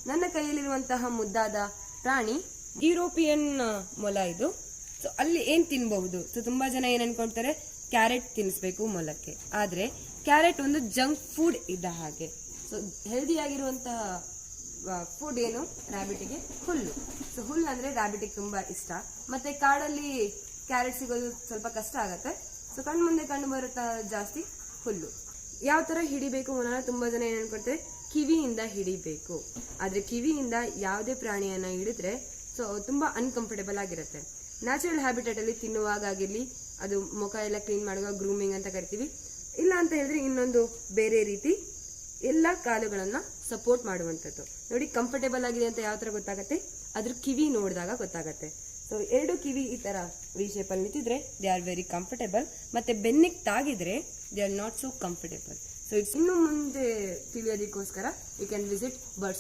ನನ್ನ ಕೈಯಲ್ಲಿರುವಂತಹ ಮುದ್ದಾದ ಪ್ರಾಣಿ ಯುರೋಪಿಯನ್ ಮೊಲ ಇದು. ಸೊ ಅಲ್ಲಿ ಏನ್ ತಿನ್ಬಹುದು? ಸೊ ತುಂಬಾ ಜನ ಏನ್ ಅನ್ಕೊಂತಾರೆ, ಕ್ಯಾರೆಟ್ ತಿನ್ನಿಸ್ಬೇಕು ಮೊಲಕ್ಕೆ. ಆದ್ರೆ ಕ್ಯಾರೆಟ್ ಒಂದು ಜಂಕ್ ಫುಡ್ ಇದ್ದ ಹಾಗೆ. ಸೊ ಹೆಲ್ದಿ ಆಗಿರುವಂತಹ ಫುಡ್ ಏನು ರ್ಯಾಬಿಟಿಗೆ? ಹುಲ್ಲು. ಸೊ ಹುಲ್ಲು ಅಂದ್ರೆ ರ್ಯಾಬಿಟಿಗೆ ತುಂಬಾ ಇಷ್ಟ. ಮತ್ತೆ ಕಾಡಲ್ಲಿ ಕ್ಯಾರೆಟ್ ಸಿಗೋದು ಸ್ವಲ್ಪ ಕಷ್ಟ ಆಗತ್ತೆ. ಸೊ ಕಣ್ಮುಂದೆ ಕಂಡು ಬರುತ್ತಾ ಜಾಸ್ತಿ ಹುಲ್ಲು. ಯಾವ ತರ ಹಿಡಿಬೇಕು ಮೊಲನ? ತುಂಬಾ ಜನ ಏನ್ ಅನ್ಕೊಳ್ತಾರೆ, ಕಿವಿಯಿಂದ ಹಿಡಿಬೇಕು. ಆದ್ರೆ ಕಿವಿಯಿಂದ ಯಾವುದೇ ಪ್ರಾಣಿಯನ್ನ ಹಿಡಿದ್ರೆ ಸೊ ತುಂಬಾ ಅನ್ಕಂಫರ್ಟೇಬಲ್ ಆಗಿರುತ್ತೆ. ನ್ಯಾಚುರಲ್ ಹ್ಯಾಬಿಟೇಟ್ ಅಲ್ಲಿ ತಿನ್ನುವಾಗ ಆಗಿರ್ಲಿ, ಅದು ಮುಖ ಎಲ್ಲ ಕ್ಲೀನ್ ಮಾಡುವಾಗ ಗ್ರೂಮಿಂಗ್ ಅಂತ ಕರಿತೀವಿ. ಇಲ್ಲ ಅಂತ ಹೇಳಿದ್ರೆ ಇನ್ನೊಂದು ಬೇರೆ ರೀತಿ ಎಲ್ಲ ಕಾಲುಗಳನ್ನ ಸಪೋರ್ಟ್ ಮಾಡುವಂಥದ್ದು. ನೋಡಿ, ಕಂಫರ್ಟೇಬಲ್ ಆಗಿದೆ ಅಂತ ಯಾವ ತರ ಗೊತ್ತಾಗತ್ತೆ? ಅದ್ರ ಕಿವಿ ನೋಡಿದಾಗ ಗೊತ್ತಾಗತ್ತೆ. ಸೊ ಎರಡು ಕಿವಿ ಈ ತರ ವಿ ಶೇಪ್ ಅಲ್ಲಿ ನಿಂತಿದ್ರೆ ದೇ ಆರ್ ವೆರಿ ಕಂಫರ್ಟೇಬಲ್. ಮತ್ತೆ ಬೆನ್ನಿಗೆ ತಾಗಿದ್ರೆ they are not so comfortable. So ಇನ್ನು ಮುಂದೆ ತಿಳಿಯೋದಕ್ಕೋಸ್ಕರ ಯು ಕ್ಯಾನ್ ವಿಸಿಟ್ ಬರ್ಡ್ಸ್